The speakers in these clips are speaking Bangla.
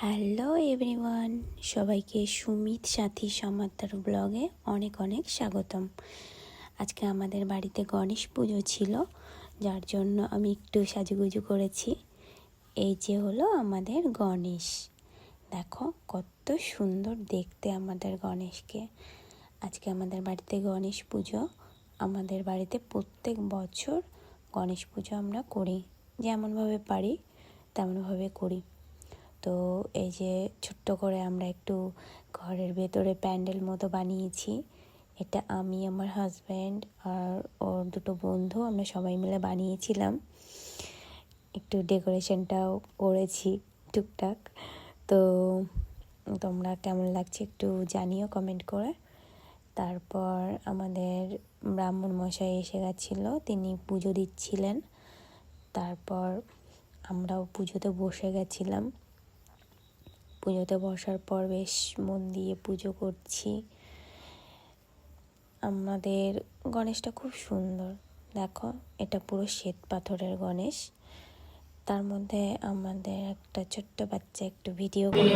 হ্যালো এভরিওয়ান, সবাইকে সুমিত সাথী সমাত্তার ব্লগে অনেক অনেক স্বাগতম। আজকে আমাদের বাড়িতে গণেশ পুজো ছিল, যার জন্য আমি একটু সাজুগুজু করেছি। এই যে হলো আমাদের গণেশ, দেখো কত সুন্দর দেখতে আমাদের গণেশকে। আজকে আমাদের বাড়িতে গণেশ পুজো। আমাদের বাড়িতে প্রত্যেক বছর গণেশ পুজো আমরা করি, যেমনভাবে পারি তেমনভাবে করি। তো এই যে ছোট্ট করে আমরা একটু ঘরের ভেতরে প্যান্ডেল মতো বানিয়েছি। এটা আমি, আমার হাজব্যান্ড আর ওর দুটো বন্ধু, আমরা সবাই মিলে বানিয়েছিলাম। একটু ডেকোরেশনটাও করেছি টুকটাক। তো তোমরা কেমন লাগছে একটু জানিও কমেন্ট করে। তারপর আমাদের ব্রাহ্মণ মশাই এসে গেছিলো, তিনি পুজো দিচ্ছিলেন। তারপর আমরাও পুজোতে বসে গেছিলাম। পুজোতে বসার পর বেশ মন দিয়ে পুজো করছি। আমাদের গণেশটা খুব সুন্দর, দেখো এটা পুরো শ্বেত পাথরের গণেশ। তার মধ্যে আমাদের একটা ছোট্ট বাচ্চা একটু ভিডিও করে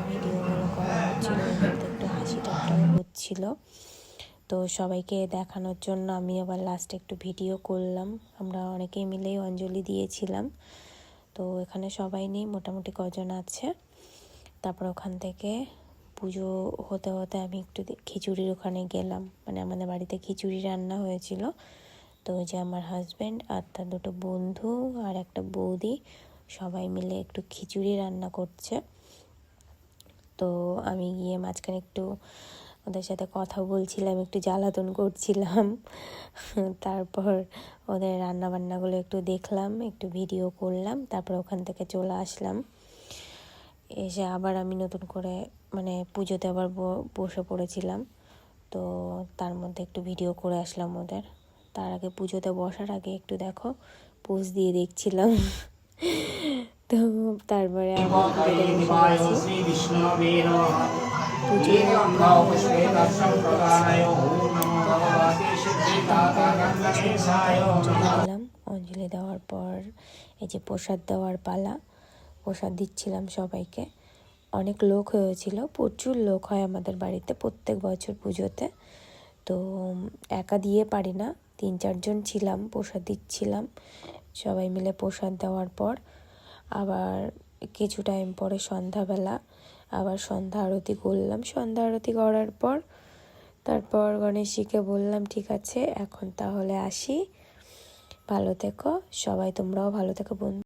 ভিডিওগুলো করা হচ্ছিল, একটু হাসি ঠাট্টাও হচ্ছিল। তো সবাইকে দেখানোর জন্য আমি আবার লাস্টে একটু ভিডিও করলাম। আমরা অনেকেই মিলেই অঞ্জলি দিয়েছিলাম। তো এখানে সবাই নেই, মোটামুটি কজন আছে। তারপর ওখান থেকে পুজো হতে হতে আমি একটু খিচুড়ির ওখানে গেলাম, মানে আমাদের বাড়িতে খিচুড়ি রান্না হয়েছিল। তো যে আমার হাজব্যান্ড আর তার দুটো বন্ধু আর একটা বৌদি সবাই মিলে একটু খিচুড়ি রান্না করছে। তো আমি গিয়ে মাঝখানে একটু ওদের সাথে কথা বলছিলাম, একটু জ্বালাতন করছিলাম। তারপর ওদের রান্নাবান্নাগুলো একটু দেখলাম, একটু ভিডিও করলাম। তারপর ওখান থেকে চলে আসলাম। এসে আবার আমি নতুন করে মানে পুজোতে আবার বসে পড়েছিলাম। তো তার মধ্যে একটু ভিডিও করে আসলাম ওদের। তার আগে পুজোতে বসার আগে একটু দেখো পোজ দিয়ে দেখছিলাম। তো তারপরে অঞ্জলি দেওয়ার পর এই যে প্রসাদ দেওয়ার পালা, প্রসাদ দিচ্ছিলাম সবাইকে। অনেক লোক হয়েছিল, প্রচুর লোক হয় আমাদের বাড়িতে প্রত্যেক বছর পুজোতে। তো একা দিয়ে পারি না, 3-4 জন ছিলাম, প্রসাদ দিচ্ছিলাম। সবাই মিলে প্রসাদ দেওয়ার পর আবার কিছু টাইম পরে সন্ধ্যাবেলা আবার সন্ধ্যা আরতি করলাম। সন্ধ্যা আরতি করার পর তারপর গণেশজিকে বললাম ঠিক আছে এখন তাহলে আসি, ভালো থেকো সবাই, তোমরাও ভালো থেকো বন্ধু।